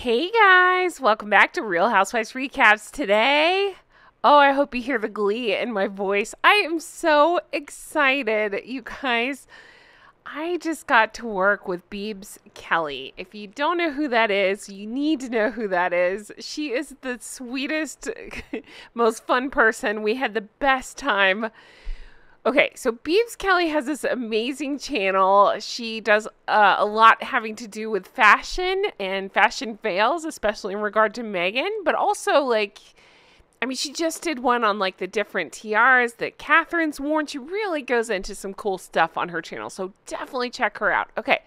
Hey guys, welcome back to Real Housewives Recaps today. Oh, I hope you hear the glee in my voice. I am so excited, you guys. I just got to work with Beebs Kelley. If you don't know who that is, you need to know who that is. She is the sweetest, most fun person. We had the best time. Okay, so Beebs Kelley has this amazing channel. She does a lot having to do with fashion and fashion fails, especially in regard to Meghan, but also she just did one on the different tiaras that Catherine's worn. She really goes into some cool stuff on her channel, so definitely check her out. Okay,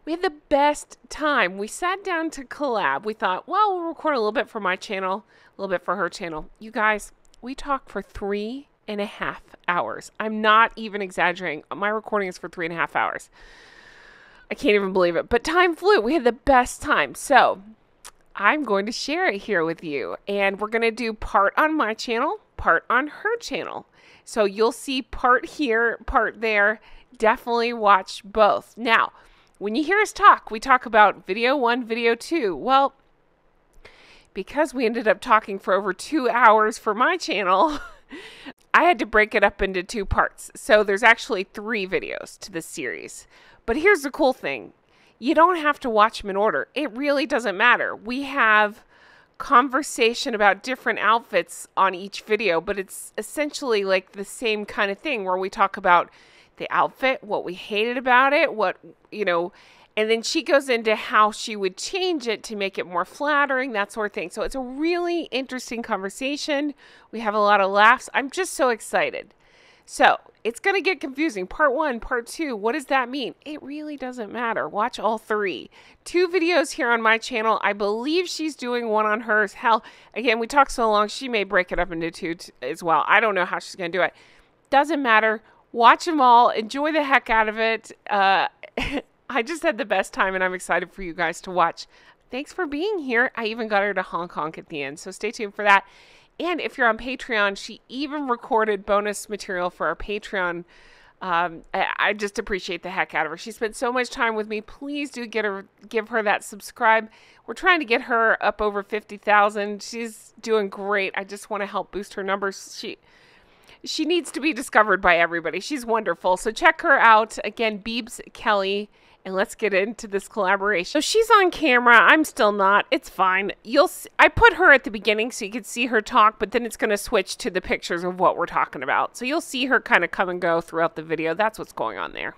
we had the best time. We sat down to collab. We thought, well, we'll record a little bit for my channel, a little bit for her channel. You guys, we talked for 3.5 hours. I'm not even exaggerating. My recording is for 3.5 hours. I can't even believe it. But time flew. We had the best time. So I'm going to share it here with you. And we're going to do part on my channel, part on her channel. So you'll see part here, part there. Definitely watch both. Now, when you hear us talk, we talk about video 1, video 2. Well, because we ended up talking for over 2 hours for my channel, I had to break it up into 2 parts. So there's actually 3 videos to this series. But here's the cool thing. You don't have to watch them in order. It really doesn't matter. We have conversation about different outfits on each video, but it's essentially like the same kind of thing where we talk about the outfit, what we hated about it, and then she goes into how she would change it to make it more flattering, that sort of thing. So it's a really interesting conversation. We have a lot of laughs. I'm just so excited. So it's going to get confusing. Part 1, part 2, what does that mean? It really doesn't matter. Watch all 3. 2 videos here on my channel. I believe she's doing one on hers. Hell, again, we talked so long, she may break it up into 2 as well. I don't know how she's going to do it. Doesn't matter. Watch them all. Enjoy the heck out of it. I just had the best time, and I'm excited for you guys to watch. Thanks for being here. I even got her to honk honk at the end, so stay tuned for that. And if you're on Patreon, she even recorded bonus material for our Patreon. I just appreciate the heck out of her. She spent so much time with me. Please do give her that subscribe. We're trying to get her up over 50,000. She's doing great. I just want to help boost her numbers. She needs to be discovered by everybody. She's wonderful. So check her out. Again, Beebs Kelley. And let's get into this collaboration. So she's on camera. I'm still not. It's fine. I put her at the beginning so you could see her talk, but then it's going to switch to the pictures of what we're talking about. So you'll see her kind of come and go throughout the video. That's what's going on there.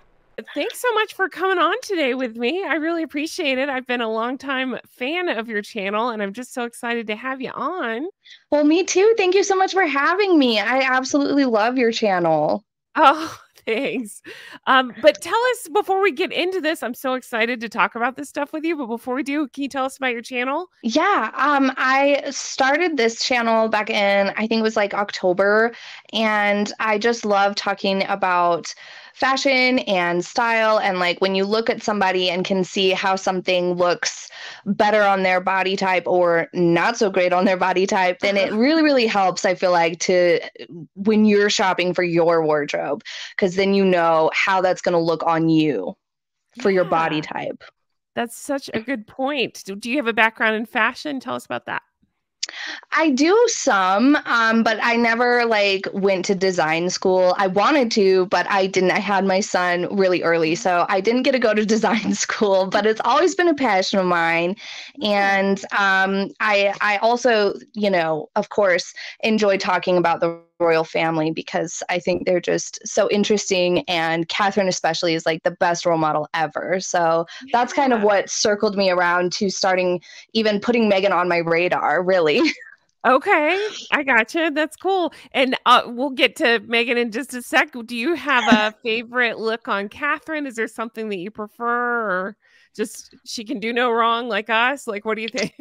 Thanks so much for coming on today with me. I really appreciate it. I've been a longtime fan of your channel, and I'm just so excited to have you on. Well, me too. Thank you so much for having me. I absolutely love your channel. Oh, thanks. But tell us, before we get into this, I'm so excited to talk about this stuff with you. But before we do, can you tell us about your channel? Yeah, I started this channel back in, I think it was October, and I just love talking about fashion and style, and when you look at somebody and can see how something looks better on their body type or not so great on their body type, then it really, really helps, I feel to when you're shopping for your wardrobe, because then you know how that's going to look on you for your body type. That's such a good point. Do you have a background in fashion? Tell us about that. I do some, but I never went to design school. I wanted to, but I didn't. I had my son really early, so I didn't get to go to design school, but it's always been a passion of mine. And I also, of course, enjoy talking about the royal family because I think they're just so interesting, and Catherine especially is the best role model ever. So that's kind of what circled me around to starting even putting Meghan on my radar, really. Okay, I gotcha. That's cool. And we'll get to Meghan in just a sec. Do you have a favorite look on Catherine? Is there something that you prefer, or just she can do no wrong like us? What do you think?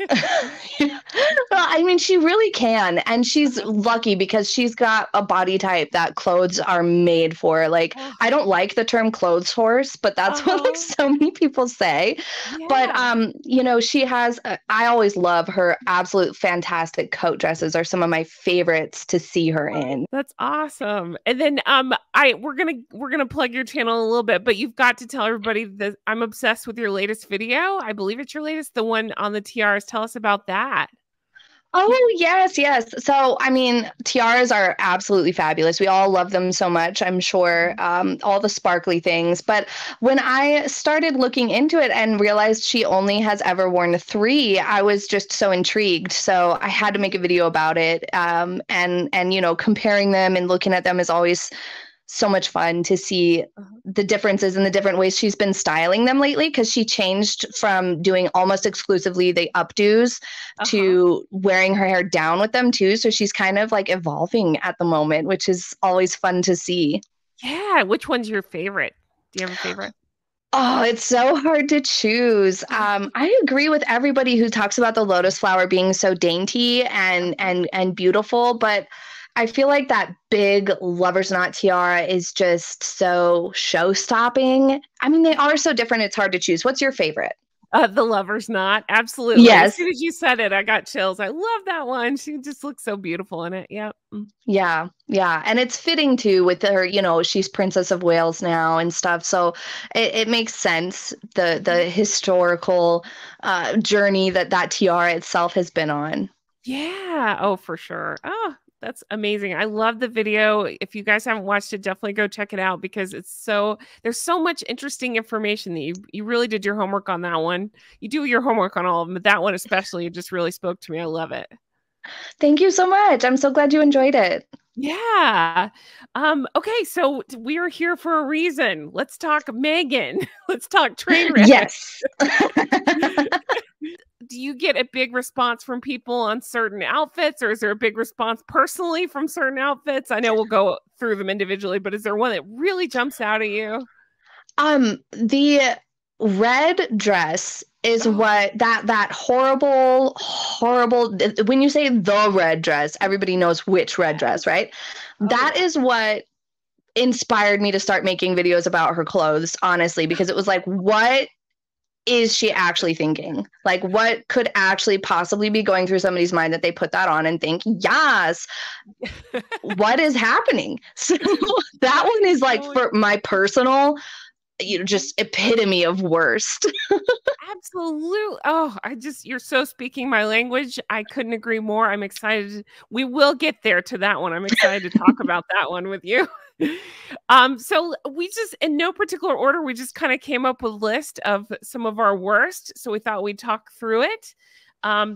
Well, I mean, she really can. And she's lucky because she's got a body type that clothes are made for. I don't like the term clothes horse, but that's what so many people say. Yeah. But, she has, I always love her absolute fantastic coat dresses are some of my favorites to see her in. That's awesome. And then we're gonna plug your channel a little bit, but you've got to tell everybody that I'm obsessed with your latest video. I believe it's your latest, the one on the tiaras. Tell us about that. Oh, yes, yes. So, I mean, tiaras are absolutely fabulous. We all love them so much, I'm sure, all the sparkly things. But when I started looking into it and realized she only has ever worn three, I was just so intrigued. So I had to make a video about it. And you know, comparing them and looking at them is always so much fun to see the differences and the different ways she's been styling them lately, because she changed from doing almost exclusively the updos to wearing her hair down with them too. So she's kind of like evolving at the moment, which is always fun to see. Yeah. Which one's your favorite? Do you have a favorite? Oh, it's so hard to choose. I agree with everybody who talks about the lotus flower being so dainty and beautiful, but I feel like that big lover's knot tiara is just so show-stopping. I mean, they are so different, it's hard to choose. What's your favorite? The lover's knot. Absolutely. Yes. As soon as you said it, I got chills. I love that one. She just looks so beautiful in it. Yep. Yeah. Yeah. And it's fitting too with her, you know, she's Princess of Wales now and stuff. So it makes sense, the historical journey that tiara itself has been on. Yeah. Oh, for sure. Oh, that's amazing. I love the video. If you guys haven't watched it, definitely go check it out, because there's so much interesting information that you really did your homework on that one. You do your homework on all of them, but that one especially, it just really spoke to me. I love it. Thank you so much. I'm so glad you enjoyed it. Yeah. Okay, so we are here for a reason. Let's talk Meghan. Let's talk train wreck. Yes. Do you get a big response from people on certain outfits, or is there a big response personally from certain outfits? I know we'll go through them individually, but is there one that really jumps out at you? The red dress is what that horrible, when you say the red dress, everybody knows which red dress, right? That is what inspired me to start making videos about her clothes, honestly, because it was like, what is she actually thinking? Like, what could actually possibly be going through somebody's mind that they put that on and think, yes, what is happening? So that one is like, for my personal, just epitome of worst. Absolutely. Oh, you're so speaking my language. I couldn't agree more. I'm excited. We will get there to that one. I'm excited to talk about that one with you. So we just, in no particular order, we just kind of came up with a list of some of our worst. So we thought we'd talk through it.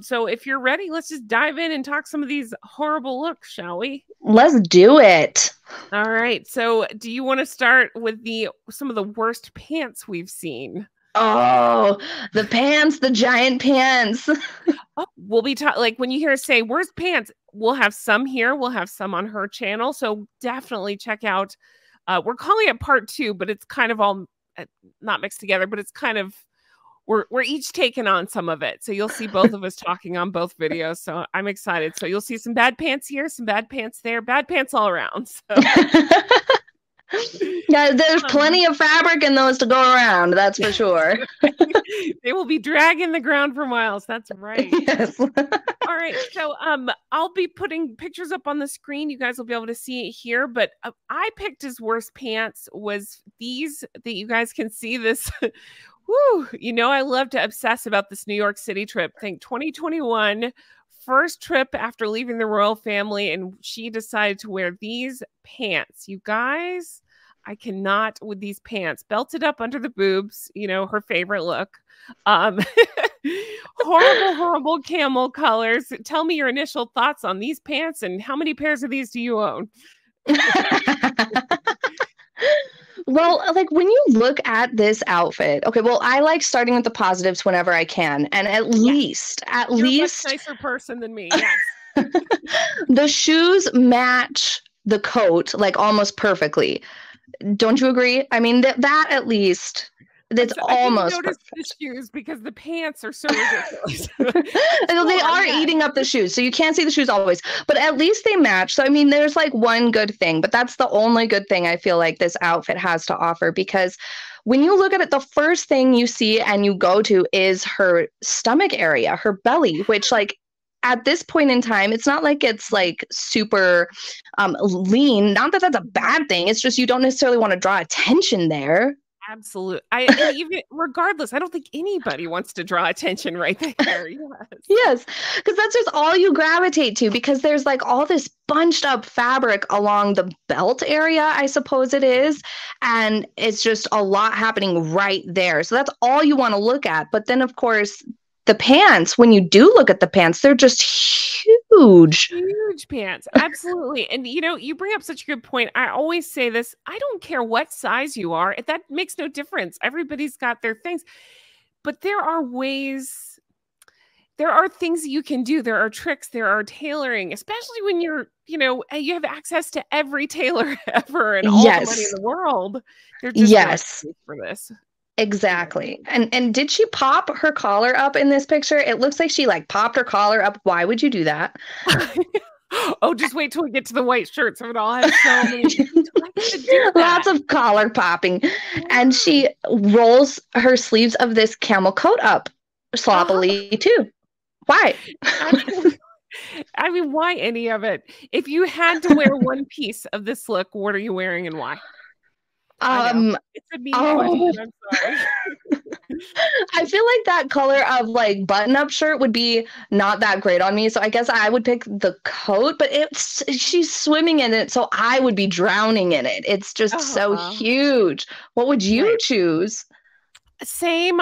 So if you're ready, let's just dive in and talk some of these horrible looks, shall we? Let's do it. All right. So do you want to start with some of the worst pants we've seen? Oh, the pants, the giant pants. We'll be like, when you hear us say worst pants, we'll have some here. We'll have some on her channel. So definitely check out. We're calling it part 2, but it's kind of all not mixed together, but it's kind of, we're each taking on some of it. So you'll see both of us talking on both videos. So I'm excited. So you'll see some bad pants here, some bad pants there, bad pants all around. So. Yeah, there's plenty of fabric in those to go around. That's for sure. They will be dragging the ground for miles. That's right. Yes. All right. So I'll be putting pictures up on the screen. You guys will be able to see it here. But I picked as worst pants was these that you guys can see this. Woo, you know, I love to obsess about this New York City trip. Think 2021, first trip after leaving the royal family, and she decided to wear these pants. You guys, I cannot with these pants. Belted up under the boobs, you know, her favorite look. Horrible camel colors. Tell me your initial thoughts on these pants, and how many pairs of these do you own? Well, like, when you look at this outfit, okay, well, I like starting with the positives whenever I can. And at least You're a much nicer person than me. Yes. The shoes match the coat like almost perfectly. Don't you agree? I mean, that at least, that's almost. I didn't notice the shoes because the pants are so ridiculous. They are eating up the shoes, so you can't see the shoes always, but at least they match. So I mean, there's like one good thing, but that's the only good thing I feel like this outfit has to offer, because when you look at it, the first thing you see and you go to is her stomach area, her belly, which, like, at this point in time, it's not like it's like super lean. Not that that's a bad thing. It's just you don't necessarily want to draw attention there. Absolutely. And even regardless, I don't think anybody wants to draw attention right there. Yes. Yes, because that's just all you gravitate to, because there's like all this bunched up fabric along the belt area, I suppose it is. And it's just a lot happening right there. So that's all you want to look at. But then, of course, the pants, when you do look at the pants, they're just huge. Huge pants. Absolutely. And you bring up such a good point. I always say this, I don't care what size you are. That makes no difference. Everybody's got their things. But there are things that you can do. There are tricks, there are tailoring, especially when you have access to every tailor ever and all the money in the world. They're just for this. Exactly. And did she pop her collar up in this picture? It looks like she like popped her collar up. Why would you do that? Oh, just wait till we get to the white shirts. It all has so many. Lots of collar popping. And she rolls her sleeves of this camel coat up sloppily too. Why? I mean, why any of it? If you had to wear one piece of this look, what are you wearing and why? It's a mean question. I'm sorry. I feel like that color of like button-up shirt would be not that great on me. So I guess I would pick the coat, but she's swimming in it, so I would be drowning in it. It's just so huge. What would you choose? Same.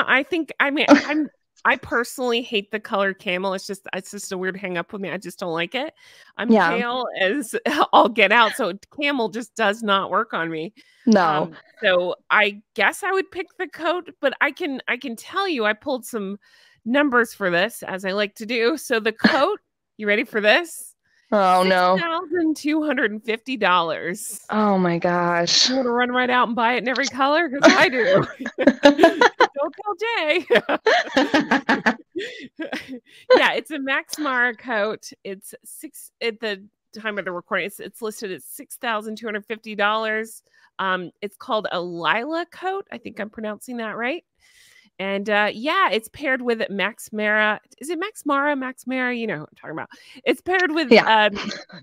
I personally hate the color camel. It's just a weird hang up with me. I just don't like it. I'm pale as all get out, so camel just does not work on me. No. So I guess I would pick the coat, but I can tell you I pulled some numbers for this, as I like to do. So the coat, you ready for this? Oh no. $6,250. Oh my gosh. You want to run right out and buy it in every color? Because I do. Don't tell Jay. Yeah, it's a Max Mara coat. It's at the time of the recording. It's listed at $6,250. It's called a Lila coat. I think I'm pronouncing that right. And it's paired with Max Mara. Is it Max Mara? Max Mara? You know what I'm talking about. It's paired with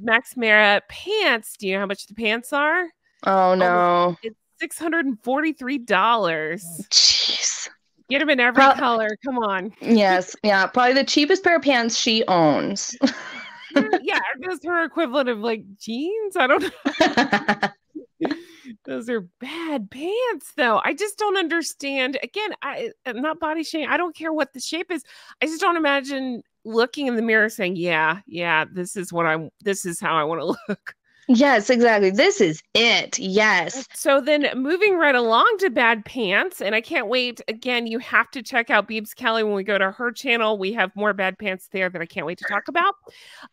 Max Mara pants. Do you know how much the pants are? Oh no. It's $643. Jeez. Get them in every color. Come on. Yes. Yeah. Probably the cheapest pair of pants she owns. Yeah. Are those her equivalent of like jeans? I don't know. Those are bad pants, though. I just don't understand. Again, I'm not body shaming. I don't care what the shape is. I just don't imagine looking in the mirror saying, yeah, this is how I want to look. Yes, exactly. This is it. Yes. So then moving right along to bad pants, and I can't wait. Again, you have to check out Beebs Kelley when we go to her channel. We have more bad pants there that I can't wait to talk about.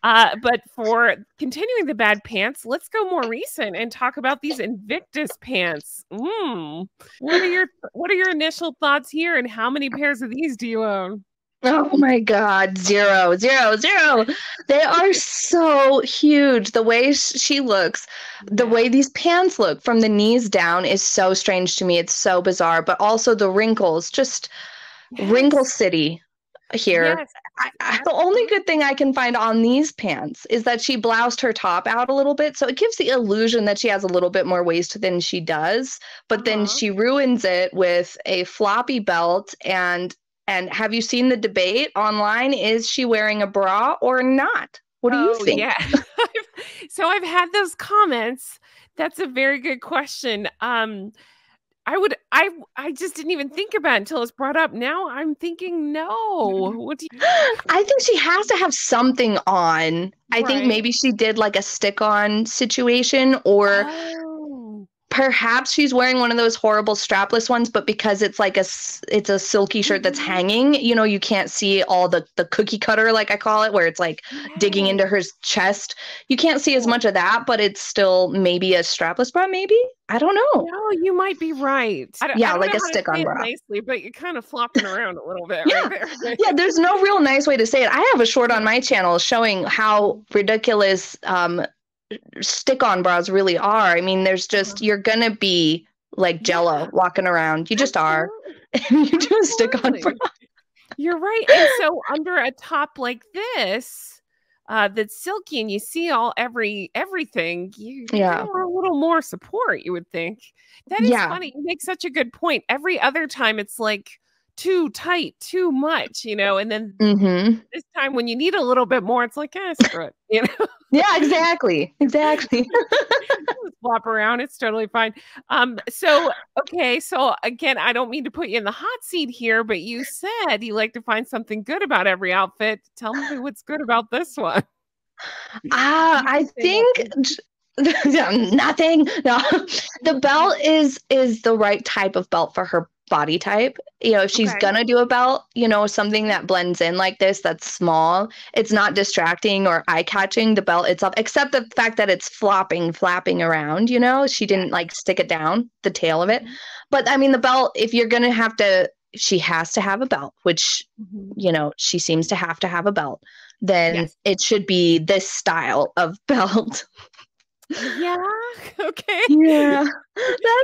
But for continuing the bad pants, let's go more recent and talk about these Invictus pants. What are your initial thoughts here, and how many pairs of these do you own? Oh my God, zero. They are so huge. The way she looks, the way these pants look from the knees down is so strange to me. It's so bizarre, but also the wrinkles, just wrinkle city here. Yes. The only good thing I can find on these pants is that she bloused her top out a little bit. So it gives the illusion that she has a little bit more waist than she does, but then she ruins it with a floppy belt. And have you seen the debate online? Is she wearing a bra or not? What do you think? Yeah. So I've had those comments. That's a very good question. I just didn't even think about it until it's brought up. Now I'm thinking, no. What do you think? I think she has to have something on. I think maybe she did like a stick-on situation, or perhaps she's wearing one of those horrible strapless ones, but because it's like it's a silky shirt that's hanging, you can't see all the cookie cutter, like I call it, where it's like digging into her chest. You can't see as much of that, but it's still maybe a strapless bra, maybe? I don't know. No, you might be right. I don't like know a stick-on bra. Nicely, but you're kind of flopping around a little bit right there. Yeah, there's no real nice way to say it. I have a short on my channel showing how ridiculous stick-on bras really are. I mean, there's just, you're gonna be like Jello walking around. You just are. You do a stick-on bra. You're right. And so under a top like this, that's silky and you see everything, you don't want to little more support, you would think. That is Yeah. funny. You make such a good point. Every other time it's like too tight, too much, and then Mm-hmm. this time when you need a little bit more, it's like, screw it, Yeah, exactly. Exactly. Swap around. It's totally fine. So okay. So again, I don't mean to put you in the hot seat here, but you said you like to find something good about every outfit. Tell me what's good about this one. You I can say think nothing. nothing. No, the belt is the right type of belt for her body type. If she's Okay. gonna do a belt, something that blends in like this, that's small. It's not distracting or eye-catching, the belt itself, except the fact that it's flapping around, she Yes. didn't like stick it down, the tail of it. Mhm. But I mean, the belt, if you're gonna she has to have a belt, which, Mhm. she seems to have a belt, then Yes. it should be this style of belt. Yeah. Okay. Yeah, that's It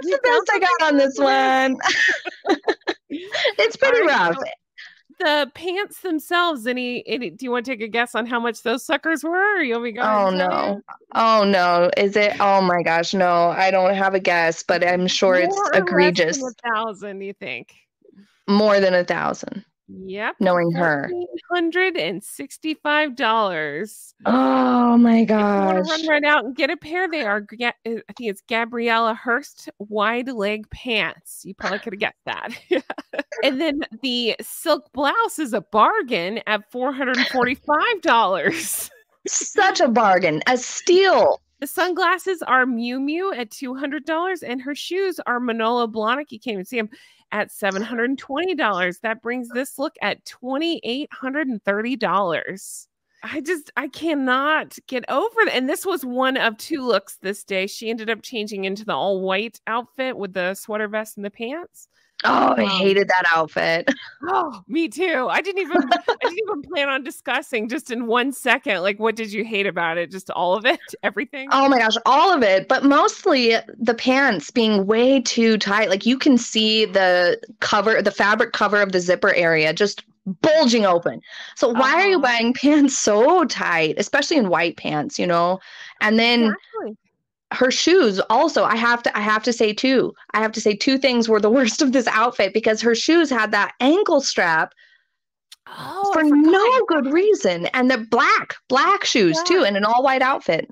the sounds best I like got on this one. It's all pretty right. rough. So the pants themselves, do you want to take a guess on how much those suckers were? Or you want me to go ahead and Oh tell no. you? Oh no. Is it? Oh my gosh, no. I don't have a guess, but I'm sure it's More or less than egregious. 1,000, you think? More than 1,000, Yep, knowing her. $1,465. Oh my If you want to run gosh. right out and get a pair, they are, I think it's Gabriella Hearst wide leg pants. You probably could have guessed that. And then the silk blouse is a bargain at $445. Such a bargain. A steal. The sunglasses are Miu Miu at $200, and her shoes are Manolo Blahnik. You can't even see them at $720. That brings this look at $2,830. I cannot get over it. And this was one of two looks this day. She ended up changing into the all white outfit with the sweater vest and the pants. Oh, I Um, hated that outfit. oh, me too. I didn't even plan on discussing just in 1 second. Like, what did you hate about it? Just all of it, everything. Oh my gosh, all of it, but mostly the pants being way too tight. Like you can see the fabric cover of the zipper area just bulging open. So why are you Uh-huh. buying pants so tight, especially in white pants, And then Exactly. her shoes also, I have to say two things were the worst of this outfit because her shoes had that ankle strap Oh, for I forgot. no good reason, and the black shoes Yeah. too in an all white outfit.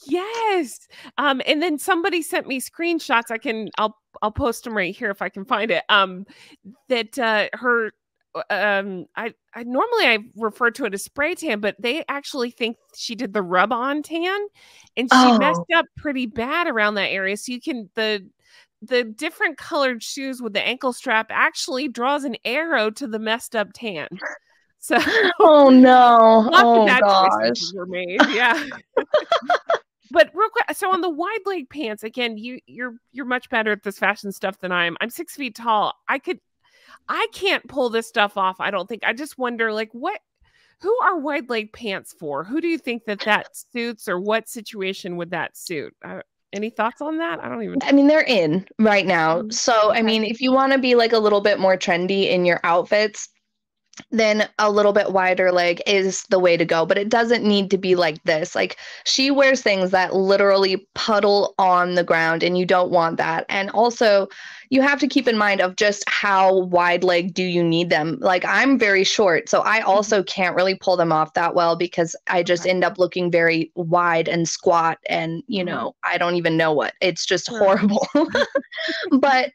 Yes. And then somebody sent me screenshots. I'll post them right here if I can find it. That her I normally I refer to it as spray tan, but they actually think she did the rub on tan and she messed Oh, up pretty bad around that area. So you can the different colored shoes with the ankle strap actually draws an arrow to the messed up tan. So oh no. lots of Oh bad choices gosh. were made. Yeah. But real quick, so on the wide leg pants, again, you're much better at this fashion stuff than I am. I'm 6 feet tall. I can't pull this stuff off. I don't think. I just wonder, like, who are wide leg pants for? Who do you think that suits, or what situation would that suit? Any thoughts on that? I don't even. I mean, they're in right now. So, I Okay. mean, if you want to be like a little bit more trendy in your outfits, then a little bit wider leg is the way to go. But it doesn't need to be like this. Like she wears things that literally puddle on the ground, and you don't want that. And also, you have to keep in mind of just how wide leg do you need them. Like I'm very short, so I also can't really pull them off that well because I just Okay. end up looking very wide and squat, and Uh-huh. I don't even know what. It's just Sure. horrible. But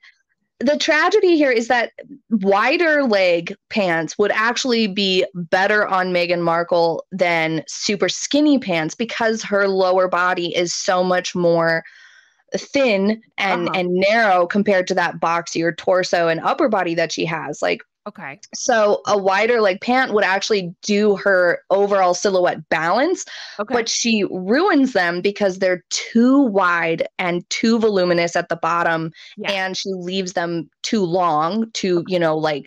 the tragedy here is that wider leg pants would actually be better on Meghan Markle than super skinny pants because her lower body is so much more thin and Uh-huh. and narrow compared to that boxier torso and upper body that she has. Like Okay. so a wider leg pant would actually do her overall silhouette balance, Okay. but she ruins them because they're too wide and too voluminous at the bottom, Yeah. and she leaves them too long to, Okay.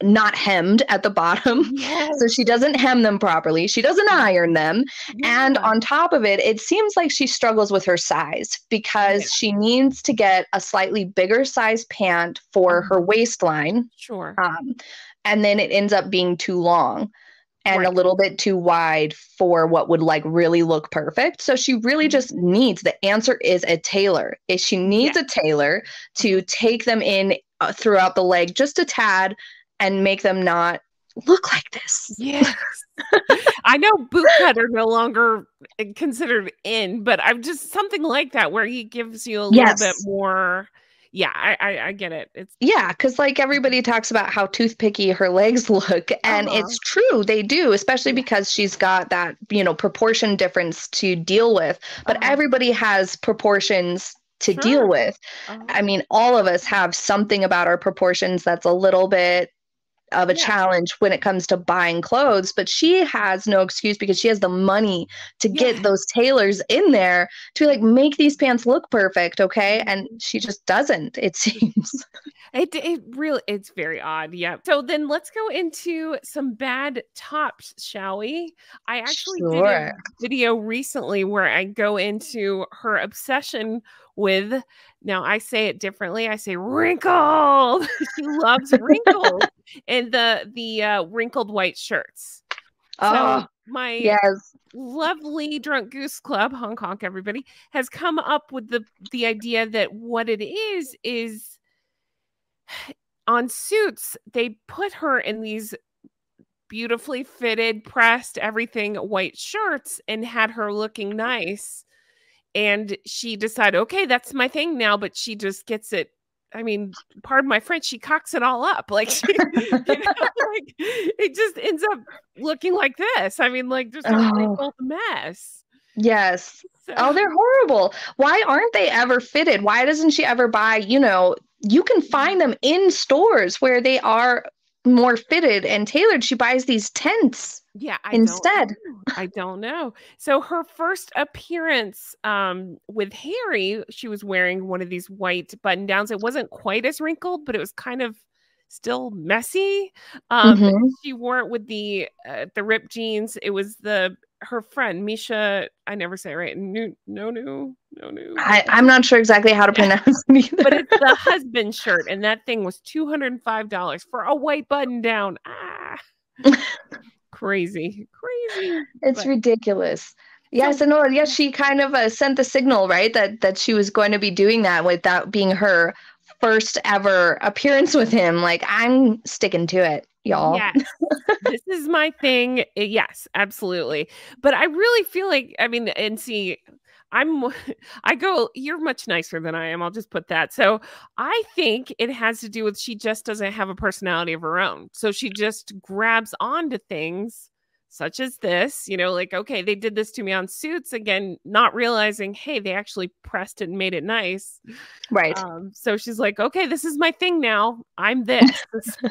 not hemmed at the bottom. So Yes. she doesn't hem them properly. She doesn't iron them. And Yeah. on top of it, it seems like she struggles with her size Yeah. because she needs to get a slightly bigger size pant for her Uh-huh. waistline, Sure. um, and then it ends up being too long. and a Right. little bit too wide for what would like really look perfect. So she really just Mhm. needs, the answer is a tailor. Is she needs Yeah. a tailor to Uh-huh. take them in throughout the leg just a tad and make them not look like this. Yes. I know boot cut are no longer considered in, but I'm just something like that where he gives you a little bit Yes. more. Yeah, I get it. It's Yeah, because like everybody talks about how toothpicky her legs look, and uh-huh. it's true, they do, especially Yeah. because she's got that, proportion difference to deal with. But Uh-huh. everybody has proportions to deal Sure. with. Uh-huh. I mean, all of us have something about our proportions that's a little bit of a Yeah. challenge when it comes to buying clothes, but she has no excuse because she has the money to Yeah. get those tailors in there to like make these pants look perfect, okay? And Mhm. she just doesn't, it seems. It really it's very odd. Yeah. So then let's go into some bad tops, shall we? I actually did a Sure. video recently where I go into her obsession with, now I say it differently. I say wrinkled. She loves wrinkles and the wrinkled white shirts. So Oh, my yes. lovely drunk goose club, Honk Honk everybody, has come up with the idea that what it is on Suits, they put her in these beautifully fitted, pressed, everything white shirts and had her looking nice. And she decided, okay, that's my thing now, but she just gets it. I mean, pardon my French, she cocks it all up. Like she, like it just ends up looking like this. I mean, like just a Oh, wrinkled mess. yes. Oh, So they're horrible. Why aren't they ever fitted? Why doesn't she ever buy, you can find them in stores where they are more fitted and tailored. She buys these tents yeah, I don't instead. know. I don't know. So her first appearance with Harry, she was wearing one of these white button downs. It wasn't quite as wrinkled, but it was kind of still messy. Hmm. She wore it with the ripped jeans. It was the her friend Misha, I never say it right. No, I'm not sure exactly how to yeah. pronounce it But either. it's the husband shirt, and that thing was $205 for a white button down. Ah, crazy. It's But ridiculous. Yes, so and no, yes, she kind of sent the signal, right, that she was going to be doing that with that being her first ever appearance with him. Like, I'm sticking to it, y'all. yes, this is my thing. Yes, absolutely. But I really feel like, I mean, and see, I'm, I go, you're much nicer than I am. I'll just put that. So I think it has to do with she just doesn't have a personality of her own. So she just grabs onto things such as this, like, okay, they did this to me on Suits again, not realizing, hey, they actually pressed it and made it nice. Right. So she's like, okay, this is my thing now. I'm this. So,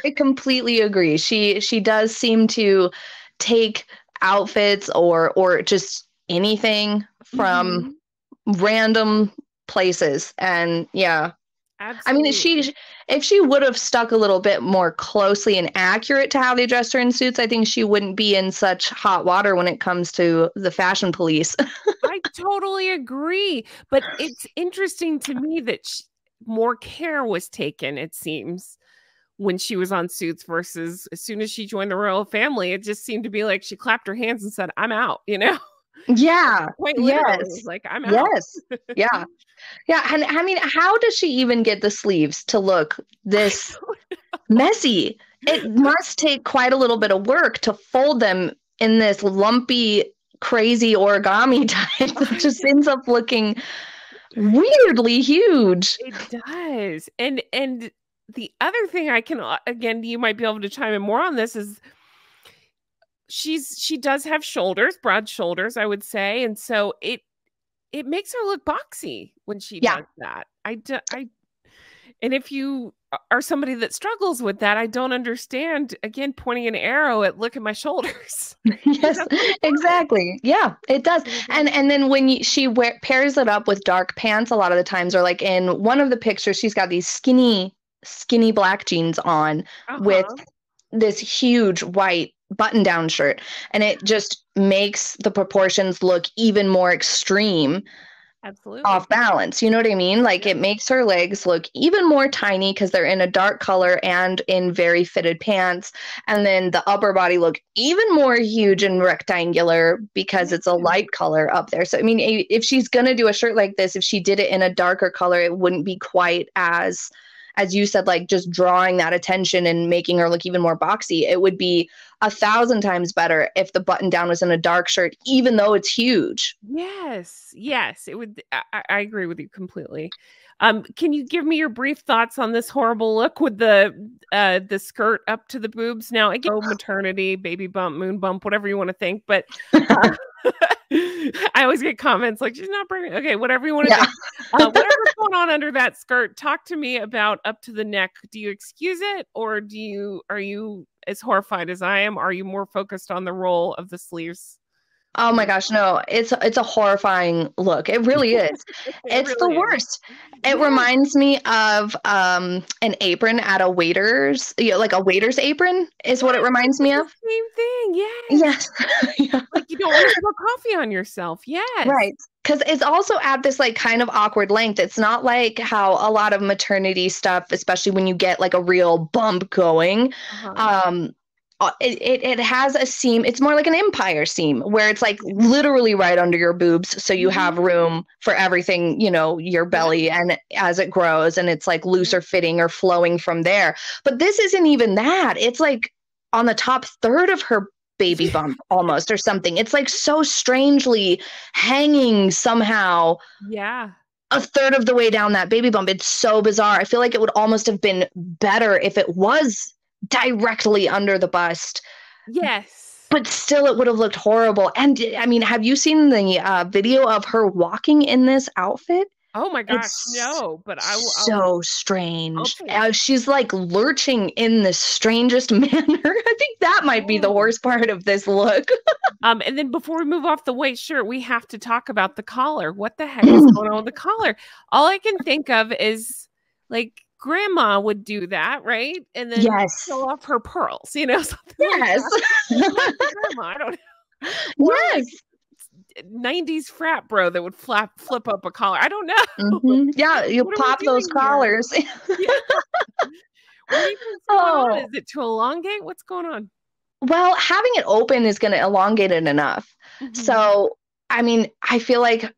I completely agree. She does seem to take outfits or just anything from mhm, random places. And yeah, I mean, absolutely. if she would have stuck a little bit more closely and accurate to how they dressed her in Suits, I think she wouldn't be in such hot water when it comes to the fashion police. I totally agree. But it's interesting to me that more care was taken, it seems, when she was on Suits versus as soon as she joined the royal family. It just seemed to be like she clapped her hands and said, I'm out. Yeah. Quite literally, Yes. like, I'm out. Yes. Yeah. Yeah. And I mean, how does she even get the sleeves to look I this messy? It must take quite a little bit of work to fold them in this lumpy, crazy origami type that I just ends up looking weirdly huge. It does. And the other thing I can again, you might be able to chime in more on this is she does have shoulders, broad shoulders, I would say, and so it makes her look boxy when she Yeah. does that. I and if you are somebody that struggles with that, I don't understand again pointing an arrow at look at my shoulders. Yes, That's what it does. exactly. Yeah, it does. What it does. And then when she pairs it up with dark pants, a lot of the times, or like in one of the pictures, she's got these skinny black jeans on with Uh-huh. this huge white button-down shirt, and it just makes the proportions look even more extreme. Absolutely. off balance. You know what I mean? Like Yep. it makes her legs look even more tiny because they're in a dark color and in very fitted pants. And then the upper body look even more huge and rectangular because it's a Yeah. light color up there. So, I mean, if she's going to do a shirt like this, if she did it in a darker color, it wouldn't be quite as you said, like just drawing that attention and making her look even more boxy. It would be 1,000 times better if the button down was in a dark shirt, even though it's huge. Yes, yes, it would. I agree with you completely. Can you give me your brief thoughts on this horrible look with the skirt up to the boobs? Now, again, maternity, baby bump, moon bump, whatever you want to think, but uh, I always get comments like she's not pregnant. Okay, whatever you want to Yeah. think. Whatever's going on under that skirt, talk to me about up to the neck. Do you excuse it, or are you as horrified as I am? Are you more focused on the roll of the sleeves? Oh my gosh, no. It's a horrifying look. It really is. It It's the really is. worst. It Yeah. reminds me of an apron at a waiter's, like a waiter's apron is what it Yes, I reminds did me the of. same thing. Yes. Yes. Yeah. Like you don't want to spill coffee on yourself. Yes. Right. Because it's also at this like kind of awkward length. It's not like how a lot of maternity stuff, especially when you get like a real bump going, Uh-huh. um, it has a seam. It's more like an empire seam where it's like literally right under your boobs, so you Mhm. have room for everything, your Yeah. belly, and as it grows, and it's like looser fitting or flowing from there. But this isn't even that. It's like on the top third of her baby bump almost or something. It's like so strangely hanging somehow Yeah. a third of the way down that baby bump. It's so bizarre. I feel like it would almost have been better if it was directly under the bust, Yes. but still it would have looked horrible. And I mean, have you seen the video of her walking in this outfit? Oh my gosh, It's no, but so I'll strange. take. She's like lurching in the strangest manner. I think that might be the Oh. worst part of this look. And then before we move off the white shirt, we have to talk about the collar. What the heck is going on with the collar? All I can think of is like grandma would do that, right? And then Yes. show off her pearls, something like Yes. that. Like grandma, I don't know. Or like Yes. 90s frat bro that would flip up a collar. I don't know. Yeah, you What are we pop those doing here? collars. Yeah. What do you think's going on? Oh, Is it to elongate? What's going on? well, having it open is going to elongate it enough. Mhm. So, I mean, I feel like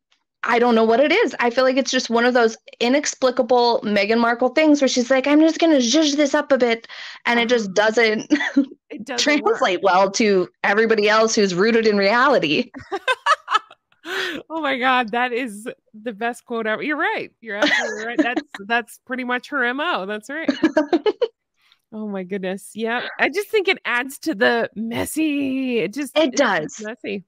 I don't know what it is. I feel like it's just one of those inexplicable Meghan Markle things where she's like, I'm just going to zhuzh this up a bit. And it Uh-huh. just doesn't It doesn't work. translate well to everybody else who's rooted in reality. Oh my God, that is the best quote ever. You're right. You're absolutely right. That's pretty much her MO. That's right. Oh my goodness. Yeah. I just think it adds to the messy. It It's just does. messy.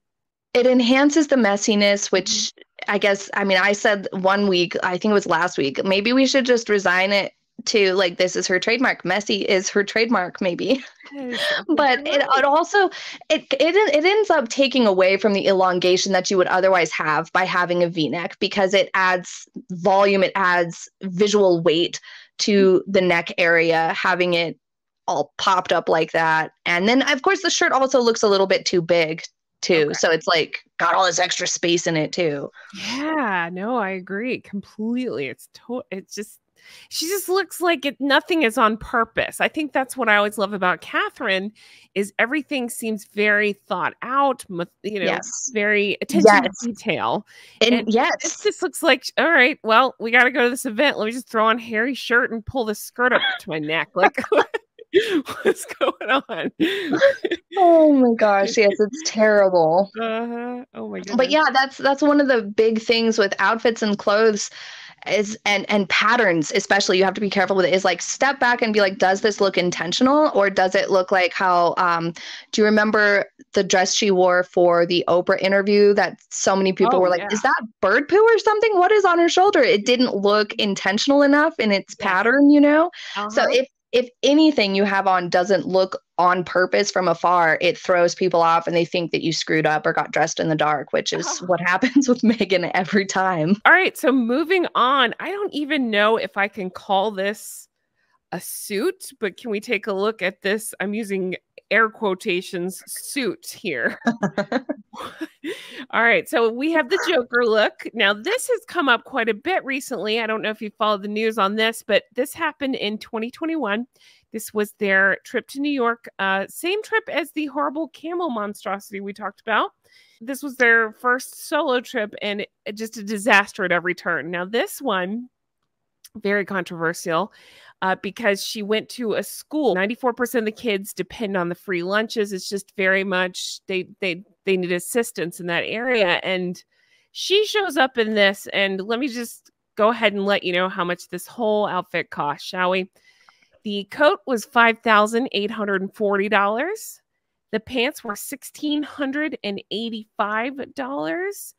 It enhances the messiness, which I guess, I mean, I said one week, I think it was last week, maybe we should just resign it to like, this is her trademark. Messy is her trademark, maybe. Yes, I think But you're it right. also, it ends up taking away from the elongation that you would otherwise have by having a V-neck because it adds volume, it adds visual weight to the neck area, having it all popped up like that. And then, of course, the shirt also looks a little bit too big too. Okay. So it's like got all this extra space in it too. Yeah, no, I agree completely. It's just she just looks like nothing is on purpose. I think that's what I always love about Catherine is everything seems very thought out, Yes. very attention to Yes. detail. And And this yes. just looks like, all right, well, we got to go to this event. Let me just throw on hairy shirt and pull the skirt up to my neck. Like, what's going on? Oh my gosh, yes, it's terrible. Oh my But goodness. yeah, that's one of the big things with outfits and clothes is and patterns, especially you have to be careful with it, is like step back and be like, does this look intentional or does it look like how do you remember the dress she wore for the Oprah interview that so many people Oh were like, yeah. is that bird poo or something? What is on her shoulder? It didn't look intentional enough in its Yes. pattern. So Uh-huh. if anything you have on doesn't look on purpose from afar, it throws people off and they think that you screwed up or got dressed in the dark, which is what happens with Meghan every time. All right, so moving on. I don't even know if I can call this a suit, but can we take a look at this? I'm using air quotations suit here. All right, so we have the Joker look. Now, this has come up quite a bit recently. I don't know if you followed the news on this, but this happened in 2021. This was their trip to New York, same trip as the horrible camel monstrosity we talked about. This was their first solo trip, and just a disaster at every turn. Now, this one, very controversial. Because she went to a school. 94% of the kids depend on the free lunches. It's just very much they need assistance in that area. And she shows up in this, and let me just go ahead and let you know how much this whole outfit cost, shall we? The coat was $5,840. The pants were $1,685.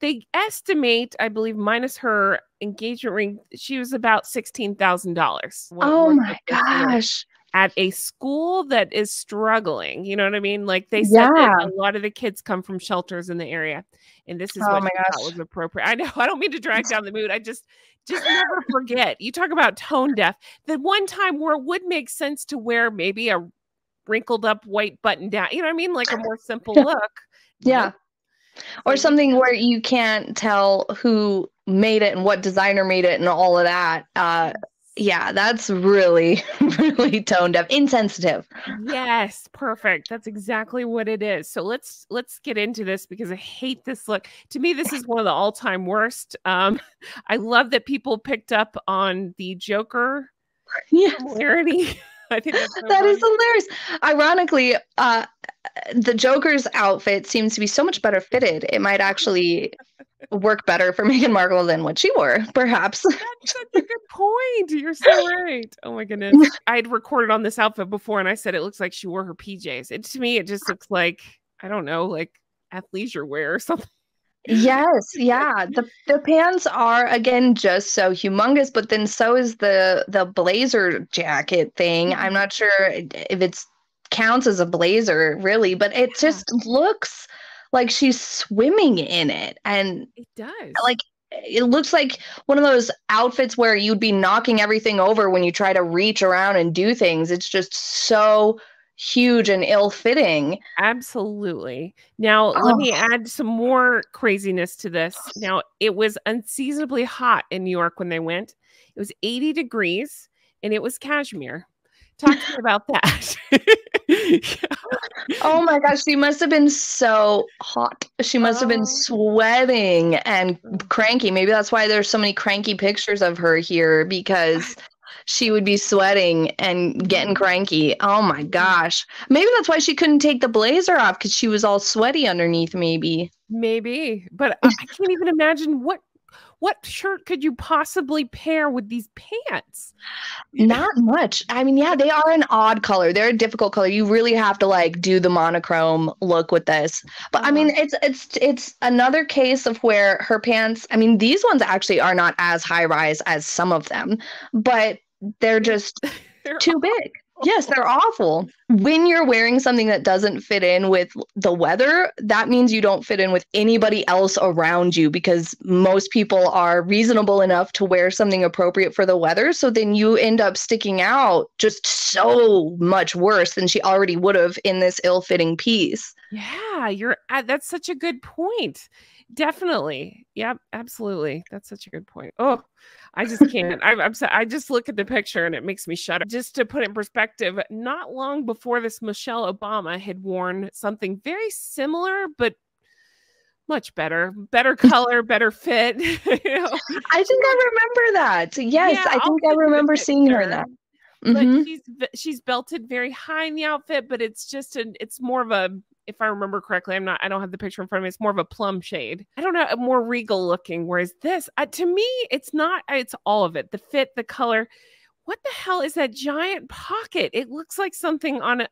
They estimate, I believe, minus her engagement ring, she was about $16,000. Oh my gosh. At a school that is struggling. You know what I mean? Like they said that a lot of the kids come from shelters in the area. And this is what she thought was appropriate. I know, I don't mean to drag down the mood. I just never forget. You talk about tone deaf. The one time where it would make sense to wear maybe a wrinkled up white button down. You know what I mean? Like a more simple look. Yeah. Or something where you can't tell who made it and what designer made it and all of that. Yeah, that's really, really tone deaf, insensitive. Yes, perfect. That's exactly what it is. So let's get into this because I hate this look. To me, this is one of the all-time worst. I love that people picked up on the Joker similarity. I think that is hilarious. Ironically, the Joker's outfit seems to be so much better fitted. It might actually work better for Meghan Markle than what she wore, perhaps. That's such a good point. You're so right. Oh my goodness. I had recorded on this outfit before and I said it looks like she wore her PJs. To me, it just looks like, I don't know, like athleisure wear or something. Yes, yeah. The pants are again just so humongous, but then so is the blazer jacket thing. I'm not sure if it's counts as a blazer really, but it just looks like she's swimming in it. And it does. Like it looks like one of those outfits where you'd be knocking everything over when you try to reach around and do things. It's just so huge and ill-fitting. Absolutely. Now, let me add some more craziness to this. Now, it was unseasonably hot in New York when they went. It was 80 degrees and it was cashmere. Talk to me about that. Oh my gosh, she must have been so hot. She must have been sweating and cranky. Maybe that's why there's so many cranky pictures of her here, because she would be sweating and getting cranky. Oh my gosh. Maybe that's why she couldn't take the blazer off, because she was all sweaty underneath, maybe. Maybe. But I can't even imagine what shirt could you possibly pair with these pants? Not much. I mean, yeah, they are an odd color. They're a difficult color. You really have to like do the monochrome look with this. But I mean, it's another case of where her pants, I mean, these ones actually are not as high rise as some of them, but they're just too big. Yes, they're awful. When you're wearing something that doesn't fit in with the weather, that means you don't fit in with anybody else around you, because most people are reasonable enough to wear something appropriate for the weather. So then you end up sticking out just so much worse than she already would have in this ill-fitting piece. Yeah, that's such a good point. Definitely. Yep, absolutely. That's such a good point. Oh, I just can't. I just look at the picture and it makes me shudder. Just to put it in perspective, not long before this, Michelle Obama had worn something very similar, but much better color, better fit. You know? I think I remember that. Yes, yeah, I think I remember seeing her in that. But she's belted very high in the outfit, but it's just it's more of a, if I remember correctly, I don't have the picture in front of me. It's more of a plum shade. I don't know, a more regal looking. Whereas this, to me, it's not. It's all of it. The fit, the color. What the hell is that giant pocket? It looks like something on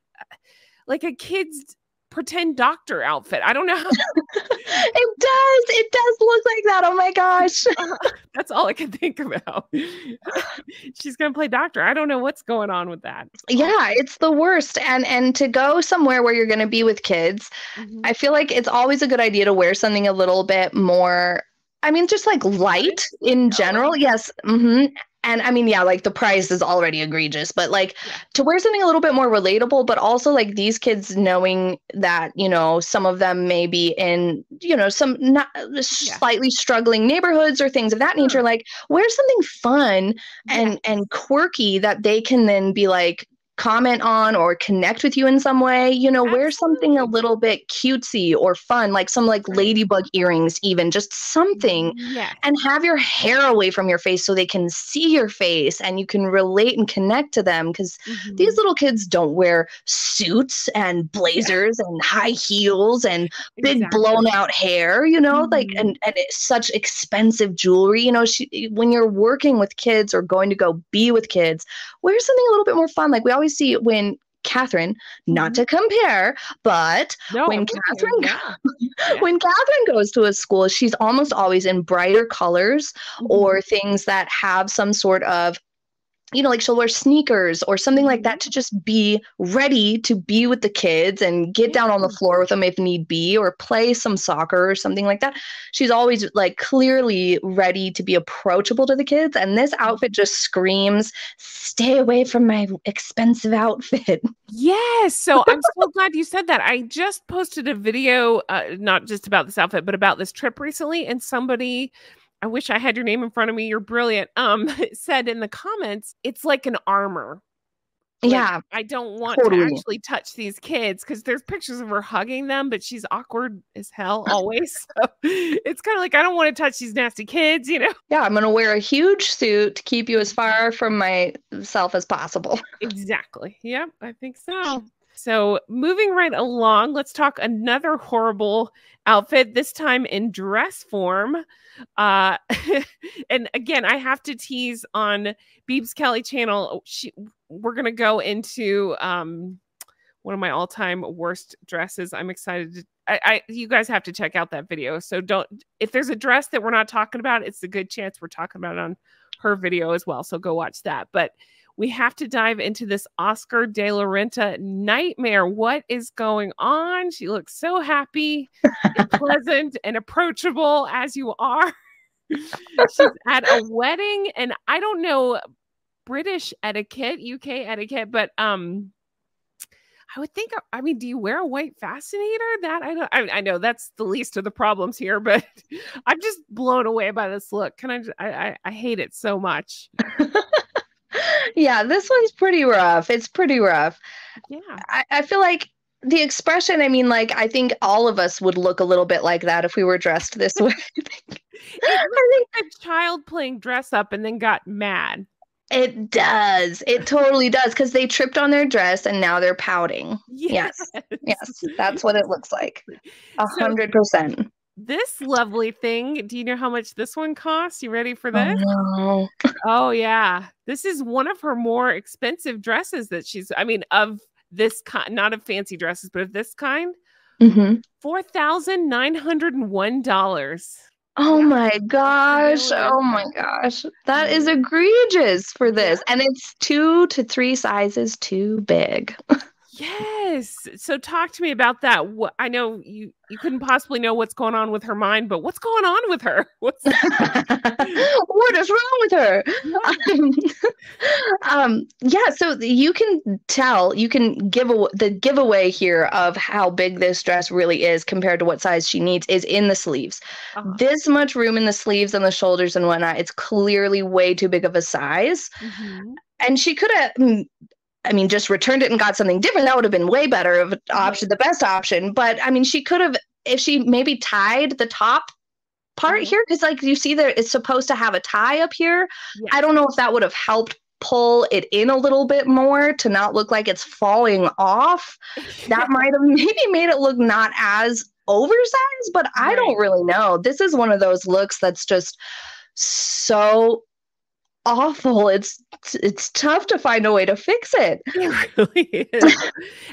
like a kid's pretend doctor outfit. I don't know how. It does look like that. Oh my gosh. That's all I can think about. She's gonna play doctor. I don't know what's going on with that. Yeah, it's the worst. And to go somewhere where you're gonna be with kids, I feel like it's always a good idea to wear something a little bit more, I mean, just like light in general. Yes. And I mean, yeah, like the price is already egregious, but like Yeah. to wear something a little bit more relatable, but also like these kids knowing that, some of them may be in, some not Yeah. slightly struggling neighborhoods or things of that Sure. nature, like wear something fun Yeah. and quirky that they can then be like, comment on or connect with you in some way, wear something a Absolutely. little bit cutesy or fun, like some like Right. ladybug earrings, even just something, Yes. and have your hair away from your face so they can see your face and you can relate and connect to them, because these Mhm. little kids don't wear suits and Yeah. blazers and high heels and big blown Exactly. out hair, like Mhm. and it's such expensive jewelry, when you're working with kids or going to go be with kids, wear something a little bit more fun. Like we always see when Catherine, not Mhm. to compare, but No, I'm when with you. Yeah. Yeah. when Catherine goes to a school, she's almost always in brighter colors Mhm. or things that have some sort of, like she'll wear sneakers or something like Mhm. that to just be ready to be with the kids and get Yeah. down on the floor with them if need be, or play some soccer or something like that. She's always like clearly ready to be approachable to the kids. And this outfit just screams, stay away from my expensive outfit. Yes. So I'm so glad you said that. I just posted a video, not just about this outfit, but about this trip recently. And somebody, I wish I had your name in front of me. You're brilliant. Said in the comments, it's like an armor. Like, Yeah, I don't want to totally. actually touch these kids because there's pictures of her hugging them, but she's awkward as hell always. So it's kind of like, I don't want to touch these nasty kids, you know? Yeah, I'm going to wear a huge suit to keep you as far from myself as possible. Exactly. Yep, I think so. So, moving right along, let's talk another horrible outfit, this time in dress form. Uh and again, I have to tease on Beebs Kelley channel. We're going to go into one of my all-time worst dresses. I'm excited to you guys have to check out that video. So don't, if there's a dress that we're not talking about, it's a good chance we're talking about it on her video as well. So go watch that. But we have to dive into this Oscar de la Renta nightmare. What is going on? She looks so happy and pleasant and approachable as you are. She's at a wedding, and I don't know British etiquette, UK etiquette, but I would think, I mean, do you wear a white fascinator? That I don't, I know that's the least of the problems here, but I'm just blown away by this look. Can I, I hate it so much. Yeah, this one's pretty rough. It's pretty rough. Yeah. I feel like the expression, I mean, like, I think all of us would look a little bit like that if we were dressed this way. It I think looks like a child playing dress up and then got mad. it does. It totally does, because they tripped on their dress and now they're pouting. Yes. Yes. Yes. That's what it looks like. So 100%. this lovely thing, do you know how much this one costs? You ready for Oh this? no. Oh yeah. This is one of her more expensive dresses that she's, I mean, of this kind, not of fancy dresses, but of this kind. Mm-hmm. $4,901. Oh Yeah. my gosh. Really Oh my expensive. gosh. That is Mhm. egregious for Yeah. this. And it's 2 to 3 sizes too big. Yes. So talk to me about that. I know you couldn't possibly know what's going on with her mind, but what's going on with her? What's What is wrong with her? yeah. Yeah, so you can tell, you can the giveaway here of how big this dress really is compared to what size she needs is in the sleeves. Uh-huh. This much room in the sleeves and the shoulders and whatnot, it's clearly way too big of a size. Mhm. And she could have, I mean, just returned it and got something different. That would have been way better of an option, the best option. But I mean, she could have, if she maybe tied the top part Uh-huh. here, because like you see there, it's supposed to have a tie up here. I Yes. don't know if that would have helped pull it in a little bit more to not look like it's falling off. That might have maybe made it look not as oversized, but I Right. don't really know. This is one of those looks that's just so awful. It's tough to find a way to fix it. It really is.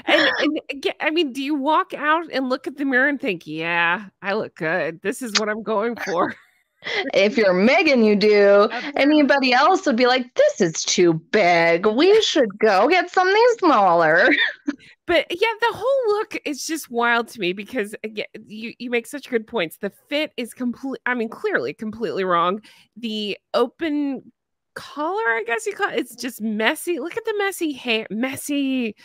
And again, I mean, do you walk out and look at the mirror and think, "Yeah, I look good. This is what I'm going for." If you're Meghan, you do. Apparently. Anybody else would be like, this is too big. We should go get something smaller. But yeah, the whole look is just wild to me because again, you make such good points. The fit is complete. I mean, clearly completely wrong. The open collar, I guess you call it. It's just messy. Look at the messy hair, messy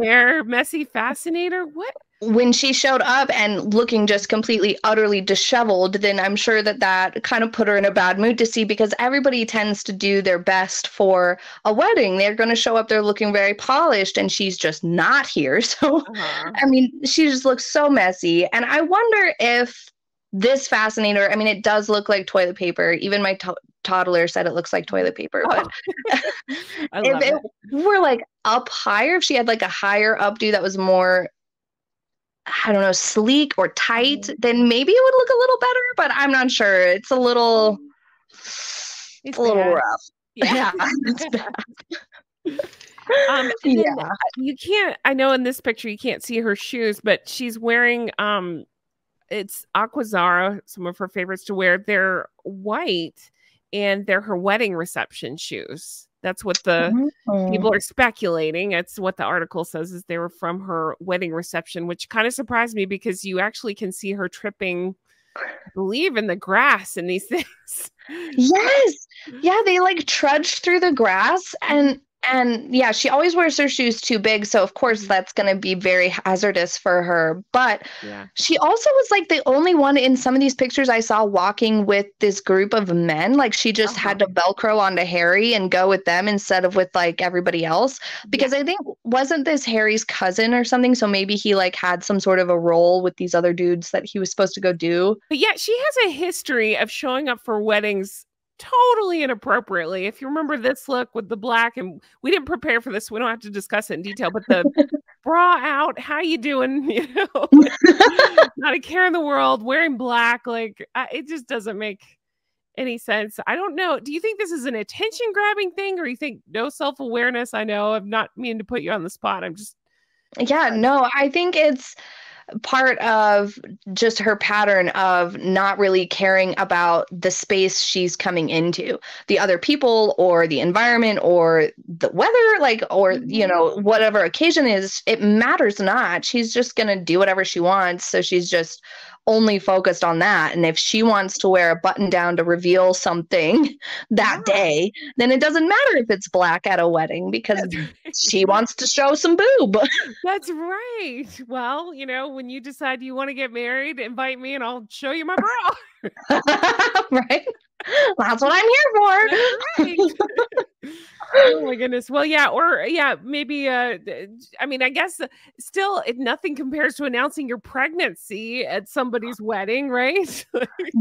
hair, messy fascinator. What? When she showed up and looking just completely, utterly disheveled, then I'm sure that that kind of put her in a bad mood to see, because everybody tends to do their best for a wedding. They're going to show up there looking very polished, and she's just not here. So, I mean, she just looks so messy. And I wonder if this fascinator, I mean, it does look like toilet paper. Even my toddler said it looks like toilet paper. But if it were like up higher, if she had like a higher updo that was more, I don't know, sleek or tight, then maybe it would look a little better, but I'm not sure. It's a little rough. Yeah. It's bad. You can't, I know in this picture you can't see her shoes, but she's wearing it's Aquazara, some of her favorites to wear. They're white and they're her wedding reception shoes. That's what the people are speculating. It's what the article says, is they were from her wedding reception, which kind of surprised me because you actually can see her tripping, I believe, in the grass and these things. Yes. Yeah, they like trudged through the grass, and yeah, she always wears her shoes too big, so of course that's going to be very hazardous for her. But she also was like the only one in some of these pictures I saw walking with this group of men. Like she just had to Velcro onto Harry and go with them instead of with like everybody else, because I think, wasn't this Harry's cousin or something? So maybe he like had some sort of a role with these other dudes that he was supposed to go do. But yeah, she has a history of showing up for weddings totally inappropriately. If you remember this look with the black, and we didn't prepare for this, we don't have to discuss it in detail, but the bra out, how you doing? You know, not a care in the world, wearing black, like it just doesn't make any sense. I don't know. Do you think this is an attention grabbing thing, or you think no self-awareness? I know I'm not meaning to put you on the spot. I'm just no, I think it's part of just her pattern of not really caring about the space she's coming into, the other people or the environment or the weather, like, or, you know, whatever occasion is, it matters not. She's just going to do whatever she wants. So she's just only focused on that. And if she wants to wear a button down to reveal something that day, then it doesn't matter if it's black at a wedding, because she wants to show some boob. That's right. Well, you know, when you decide you want to get married, invite me and I'll show you my bra. Right? That's what I'm here for. Oh my goodness. Well, yeah, or yeah, maybe I mean, I guess still nothing compares to announcing your pregnancy at somebody's wedding, right?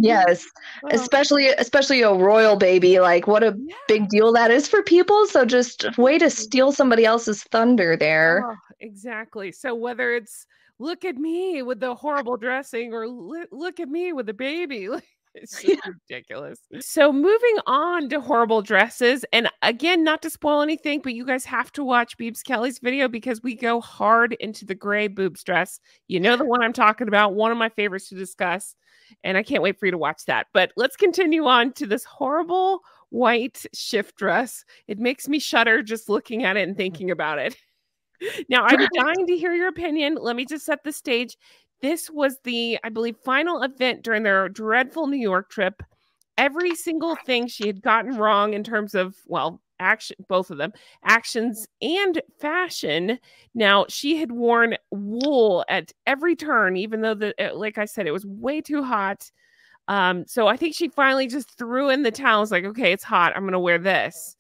Yes. Especially a royal baby. Like, what a big deal that is for people. So just way to steal somebody else's thunder there. Oh, exactly. So whether it's look at me with the horrible dressing or look at me with the baby, it's just ridiculous. So moving on to horrible dresses. And again, not to spoil anything, but you guys have to watch Beebs Kelley's video because we go hard into the gray boobs dress. You know the one I'm talking about, one of my favorites to discuss. And I can't wait for you to watch that. But let's continue on to this horrible white shift dress. It makes me shudder just looking at it and thinking about it. Now, I'm dying to hear your opinion. Let me just set the stage. This was the, I believe, final event during their dreadful New York trip. Every single thing she had gotten wrong in terms of, well, action, both of them, actions and fashion. Now, she had worn wool at every turn, even though, like I said, it was way too hot. So I think she finally just threw in the towel. Was like, okay, it's hot. I'm going to wear this.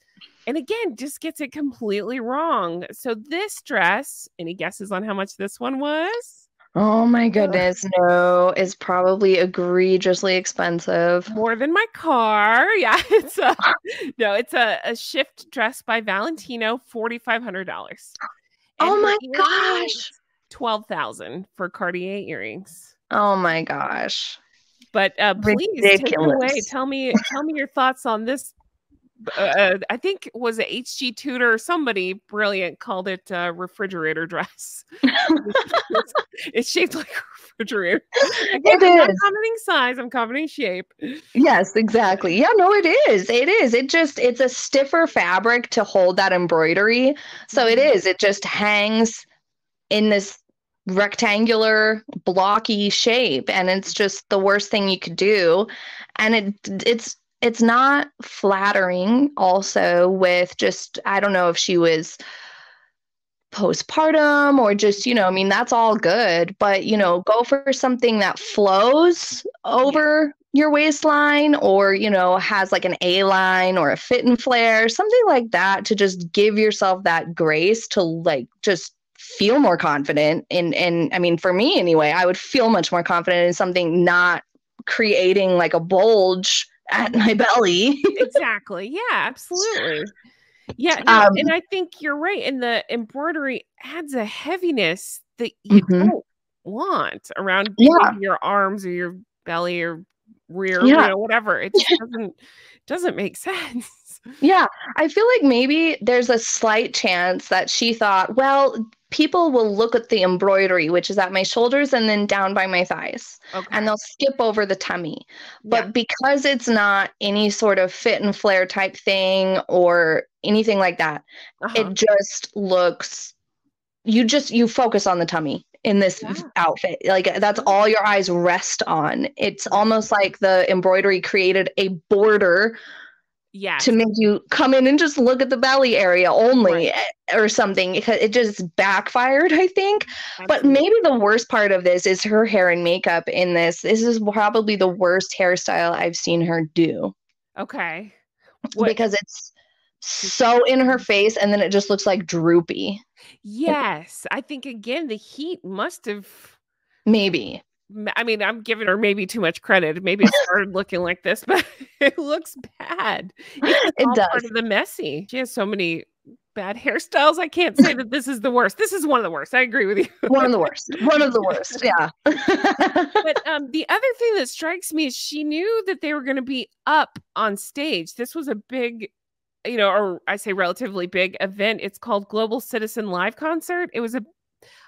And again, just gets it completely wrong. So this dress, any guesses on how much this one was? Oh my goodness, no, it's probably egregiously expensive. More than my car. Yeah, it's a shift dress by Valentino, $4,500. Oh my gosh. $12,000 for Cartier earrings. Oh my gosh. But please take it away. Tell me your thoughts on this. I think was it HG Tudor or somebody brilliant called it refrigerator dress. It's shaped like a refrigerator. Again, I'm not commenting size, I'm commenting shape. Yes, exactly. Yeah, no, it is. It's a stiffer fabric to hold that embroidery. So it just hangs in this rectangular blocky shape, and it's just the worst thing you could do. And it's it's not flattering also with just, I don't know if she was postpartum or just, I mean, that's all good, but, go for something that flows Yeah. over your waistline or, has like an A line or a fit and flare, something like that to just give yourself that grace to like just feel more confident in I mean, for me anyway, I would feel much more confident in something not creating like a bulge at my belly. Exactly. Yeah, absolutely. Yeah, no, um and I think you're right. And the embroidery adds a heaviness that you mhm. don't want around maybe Yeah. your arms or your belly or rear, Yeah. whatever. It just doesn't make sense. Yeah, I feel like maybe there's a slight chance that she thought, well, people will look at the embroidery, which is at my shoulders and then down by my thighs, and Okay. they'll skip over the tummy. Yeah. But because it's not any sort of fit and flare type thing or anything like that, Uh-huh. it just looks, you focus on the tummy in this Yeah. outfit. Like that's Sure. all your eyes rest on. It's Right. almost like the embroidery created a border to Yes. make you come in and just look at the belly area only, Right. or something. It just backfired, I think. But Absolutely. maybe the worst part of this is her hair and makeup in this. This is probably the worst hairstyle I've seen her do Okay. What because it's just so in her face and then it just looks like droopy. yes. I think again the heat must have Maybe. I mean, I'm giving her maybe too much credit. Maybe it started looking like this, but it looks bad. It's just It all part does. of the messy. She has so many bad hairstyles. I can't say that this is the worst. This is one of the worst. I agree with you. One of the worst. One of the worst. Yeah. But the other thing that strikes me is she knew that they were going to be up on stage. This was a big, or I say relatively big event. It's called Global Citizen Live Concert. It was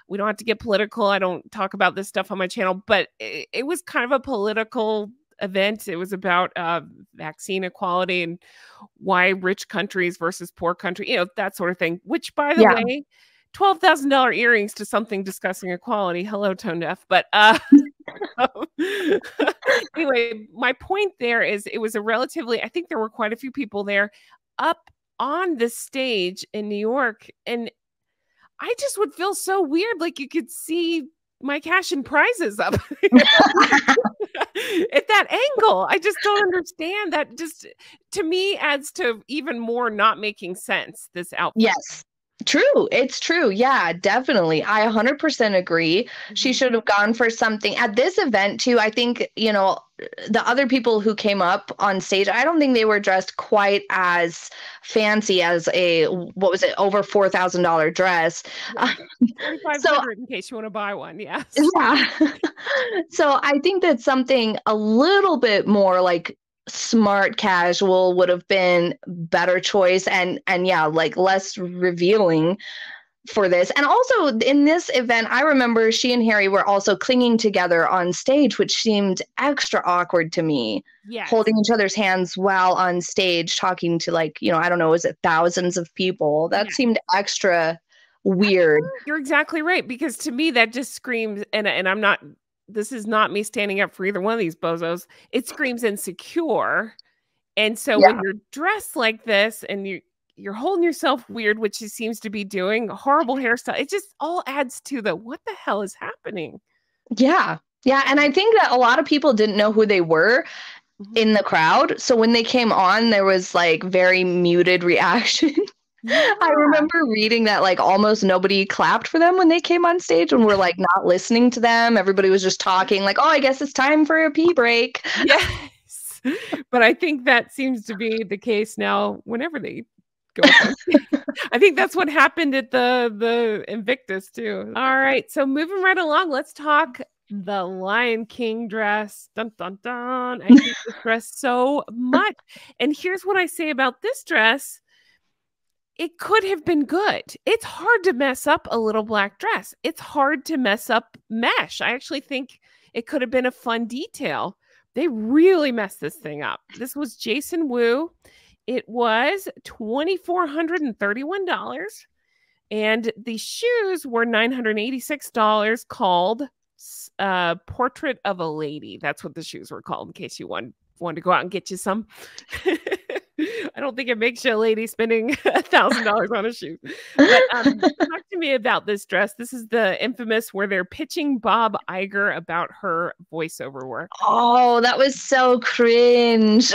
we don't have to get political. I don't talk about this stuff on my channel, but it was kind of a political event. It was about vaccine equality and why rich countries versus poor country, that sort of thing. Which, by the Yeah. way, $12,000 earrings to something discussing equality. Hello, tone deaf. But anyway, my point there is it was a relatively, I think there were quite a few people there up on the stage in New York. And I just would feel so weird. Like you could see my cash and prizes up at that angle. I just don't understand that. Just to me adds to even more not making sense. This outfit. Yes. True. It's true. Yeah, definitely. I 100% agree. She Mhm. should have gone for something at this event too. I think, the other people who came up on stage, I don't think they were dressed quite as fancy as what was it, over $4,000 dress. Yeah. So 4,500 in case you want to buy one. Yes. yeah. So I think that something a little bit more like smart casual would have been better choice, and yeah, like less revealing for this. And also in this event, I remember she and Harry were also clinging together on stage, which seemed extra awkward to me. Yes. Holding each other's hands while on stage talking to, like, I don't know, was it thousands of people? That Yes. seemed extra weird. You're exactly right, because to me that just screams, and I'm not, this is not me standing up for either one of these bozos. It screams insecure. And so when Yeah. you're dressed like this and you're holding yourself weird, which she seems to be doing, horrible hairstyle, it just all adds to the what the hell is happening? Yeah. Yeah. And I think that a lot of people didn't know who they were Mhm. in the crowd. So when they came on, there was like very muted reaction. I Yeah. remember reading that like almost nobody clapped for them when they came on stage and were like not listening to them. Everybody was just talking like, oh, I guess it's time for a pee break. Yes. But I think that seems to be the case now whenever they go up on stage. I think that's what happened at the Invictus too. All right, so moving right along, let's talk the Lion King dress. Dun dun dun. I hate this dress so much. And here's what I say about this dress. It could have been good. It's hard to mess up a little black dress. It's hard to mess up mesh. I actually think it could have been a fun detail. They really messed this thing up. This was Jason Wu. It was $2,431. And the shoes were $986, called Portrait of a Lady. That's what the shoes were called, in case you wanted to go out and get you some. I don't think it makes you a lady spending $1,000 on a shoe. But talk to me about this dress. This is the infamous where they're pitching Bob Iger about her voiceover work. Oh, that was so cringe.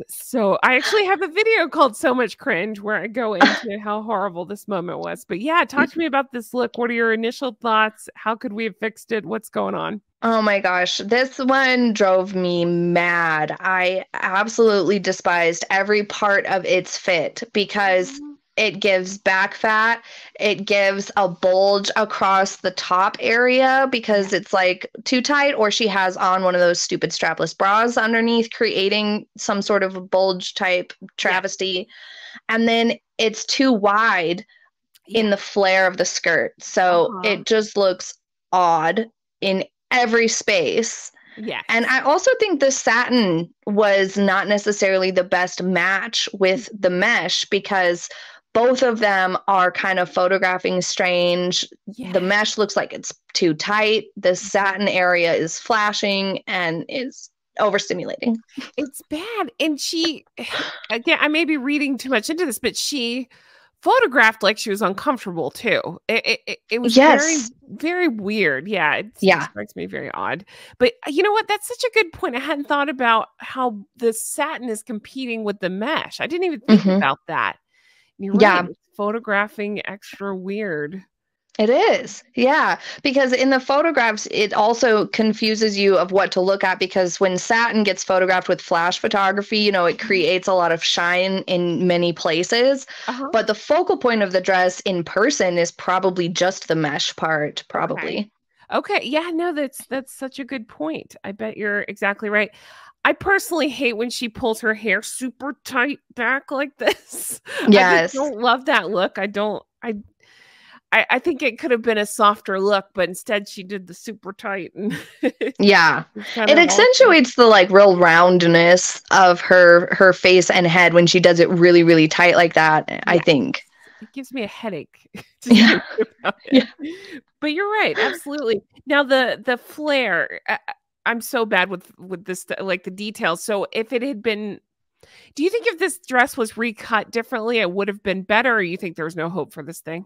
So I actually have a video called So Much Cringe where I go into how horrible this moment was. But yeah, talk to me about this look. What are your initial thoughts? How could we have fixed it? What's going on? Oh my gosh, this one drove me mad. I absolutely despised every part of its fit because it gives back fat. It gives a bulge across the top area because it's like too tight, or she has on one of those stupid strapless bras underneath, creating some sort of a bulge type travesty. And then it's too wide in the flare of the skirt. So it just looks odd in every space. Yeah. And I also think the satin was not necessarily the best match with the mesh because both of them are kind of photographing strange. Yeah. The mesh looks like it's too tight. The satin area is flashing and is overstimulating. It's bad. And she, again, I may be reading too much into this, but she photographed like she was uncomfortable too. It was very, very weird. Yeah. It strikes me very odd. But you know what? That's such a good point. I hadn't thought about how the satin is competing with the mesh. I didn't even think about that. You're right. It's photographing extra weird. It is. Yeah. Because in the photographs, it also confuses you of what to look at because when satin gets photographed with flash photography, you know, it creates a lot of shine in many places. But the focal point of the dress in person is probably just the mesh part, probably. Okay. Yeah, no, that's such a good point. I bet you're exactly right. I personally hate when she pulls her hair super tight back like this. Yes. I just don't love that look. I think it could have been a softer look, but instead she did the super tight. And yeah. It accentuates the like real roundness of her face and head when she does it really, really tight like that, I think. It gives me a headache. Yeah. But you're right. Absolutely. Now the flare, I'm so bad with this, like the details. So if it had been, do you think if this dress was recut differently, it would have been better? Or you think there's no hope for this thing?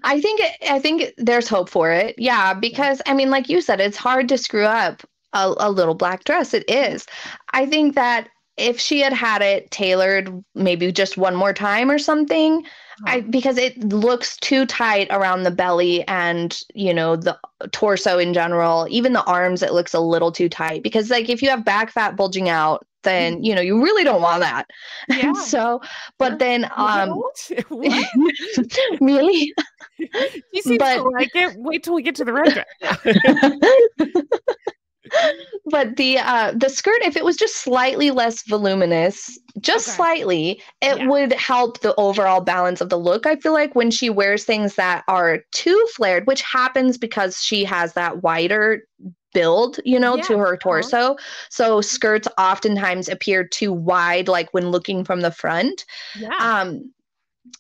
I think there's hope for it. Yeah, because I mean, like you said, it's hard to screw up a little black dress. It is. I think that if she had it tailored maybe just one more time or something, because it looks too tight around the belly and, you know, the torso in general, even the arms, it looks a little too tight because like if you have back fat bulging out, then, you know, you really don't want that. Yeah. So, but then, really? You seem to like it. Wait till we get to the red dress. But the skirt, if it was just slightly less voluminous, just slightly, it would help the overall balance of the look. I feel like when she wears things that are too flared, which happens because she has that wider build, you know, to her torso. So skirts oftentimes appear too wide, like when looking from the front.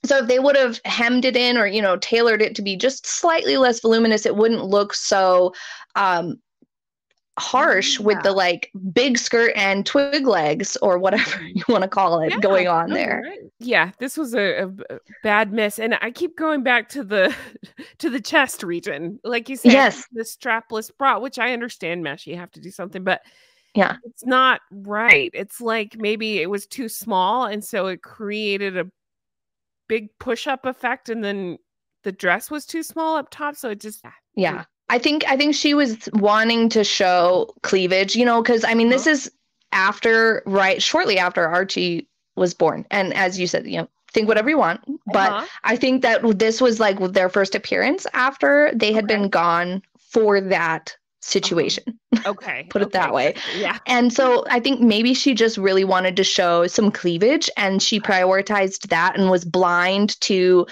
So if they would have hemmed it in or, you know, tailored it to be just slightly less voluminous, it wouldn't look so harsh with the like big skirt and twig legs or whatever you want to call it going on there. Right. Yeah, this was a bad miss. And I keep going back to the chest region. Like you said, the strapless bra, which I understand mesh, you have to do something, but it's not right. It's like maybe it was too small and so it created a big push-up effect and then the dress was too small up top. So it just I think she was wanting to show cleavage, you know, because I mean, this is shortly after Archie was born. And as you said, you know, think whatever you want. But I think that this was like their first appearance after they had been gone for that situation. Put it that way. Yeah. And so I think maybe she just really wanted to show some cleavage and she prioritized that and was blind to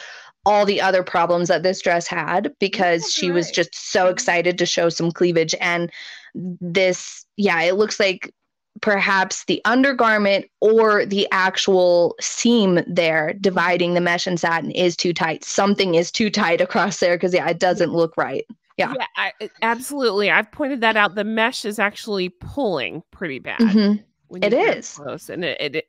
all the other problems that this dress had because she was just so excited to show some cleavage. And this, it looks like perhaps the undergarment or the actual seam there dividing the mesh and satin is too tight. Something is too tight across there because it doesn't look right. Yeah. Absolutely. I've pointed that out. The mesh is actually pulling pretty bad when It you get up is. close, and it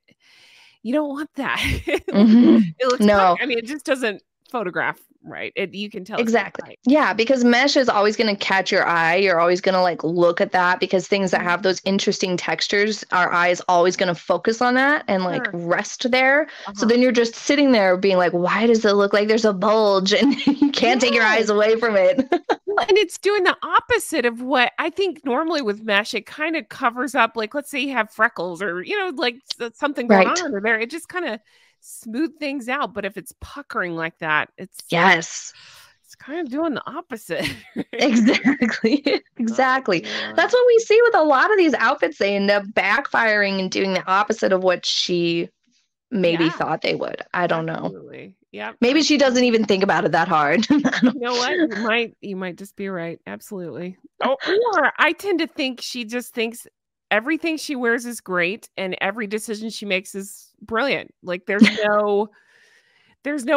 you don't want that. It looks No. I mean, it just doesn't photograph right. You can tell it's not Exactly. right. Yeah, because mesh is always going to catch your eye. You're always going to like look at that because things that have those interesting textures, our eye is always going to focus on that and like Sure. rest there. So then you're just sitting there being like, why does it look like there's a bulge and you can't take your eyes away from it? Well, and it's doing the opposite of what I think normally with mesh, it kind of covers up, like, let's say you have freckles or, like something going on Right. under there. It just kind of smooth things out. But if it's puckering like that, it's Yes. kind of doing the opposite. Exactly. Exactly. That's what we see with a lot of these outfits. They end up backfiring and doing the opposite of what she maybe thought they would. I don't know. Absolutely. Yeah. Maybe she doesn't even think about it that hard. You know what? You might just be right. Absolutely. Or I tend to think she just thinks everything she wears is great and every decision she makes is brilliant. Like there's no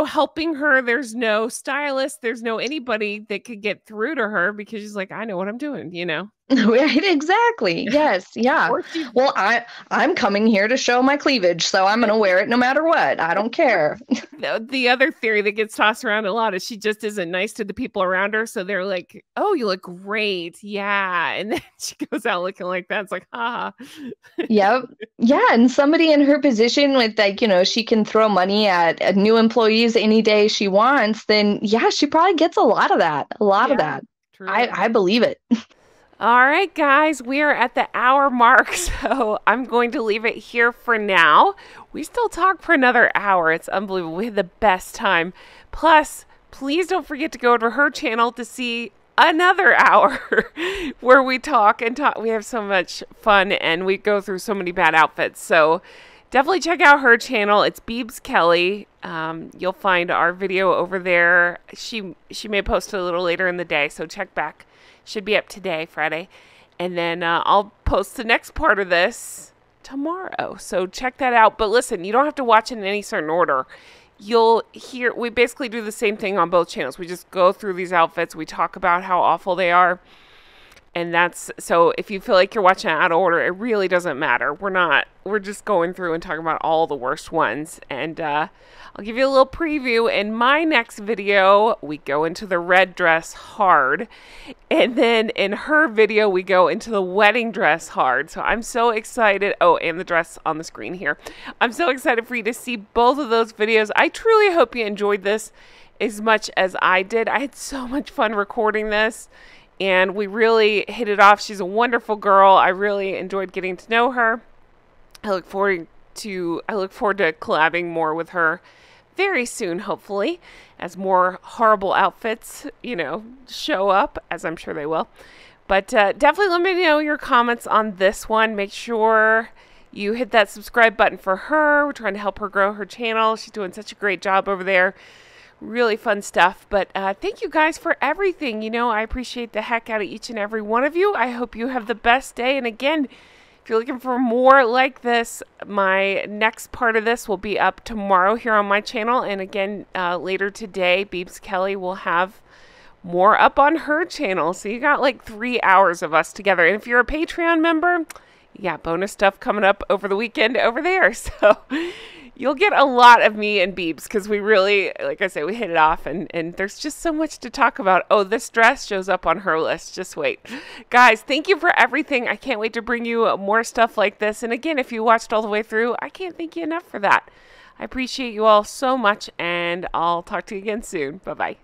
helping her. There's no stylist. There's no anybody that could get through to her because she's like, I know what I'm doing, Right, exactly. Yes, yeah. Well, I'm coming here to show my cleavage, so I'm gonna wear it no matter what. I don't care. The other theory that gets tossed around a lot is she just isn't nice to the people around her. So they're like, oh, you look great. Yeah. And then she goes out looking like that. It's like, ha. Yep. Yeah. And somebody in her position with like, she can throw money at new employees any day she wants, then yeah, she probably gets a lot of that. A lot of that. True. I believe it. All right, guys, we are at the hour mark, so I'm going to leave it here for now. We still talk for another hour. It's unbelievable. We had the best time. Plus, please don't forget to go to her channel to see another hour where we talk and talk. We have so much fun and we go through so many bad outfits. So definitely check out her channel. It's Beebs Kelley. You'll find our video over there. She may post it a little later in the day, so check back. Should be up today, Friday. And then I'll post the next part of this tomorrow. So check that out. But listen, you don't have to watch it in any certain order. You'll hear, we basically do the same thing on both channels. We just go through these outfits. We talk about how awful they are. And so if you feel like you're watching it out of order, it really doesn't matter. We're just going through and talking about all the worst ones. And I'll give you a little preview. In my next video, we go into the red dress hard. And then in her video, we go into the wedding dress hard. So I'm so excited. Oh, and the dress on the screen here. I'm so excited for you to see both of those videos. I truly hope you enjoyed this as much as I did. I had so much fun recording this. And we really hit it off. She's a wonderful girl. I really enjoyed getting to know her. I look forward to collabing more with her very soon, hopefully, as more horrible outfits, show up, as I'm sure they will. But definitely let me know your comments on this one. Make sure you hit that subscribe button for her. We're trying to help her grow her channel. She's doing such a great job over there. Really fun stuff. But thank you guys for everything. I appreciate the heck out of each and every one of you. I hope you have the best day. And again, if you're looking for more like this, my next part of this will be up tomorrow here on my channel. And again, later today, Beebs Kelley will have more up on her channel. So you got like 3 hours of us together. And if you're a Patreon member, yeah, bonus stuff coming up over the weekend over there. So you'll get a lot of me and Beebs because we really, like I said, we hit it off and there's just so much to talk about. Oh, this dress shows up on her list. Just wait. Guys, thank you for everything. I can't wait to bring you more stuff like this. And again, if you watched all the way through, I can't thank you enough for that. I appreciate you all so much and I'll talk to you again soon. Bye-bye.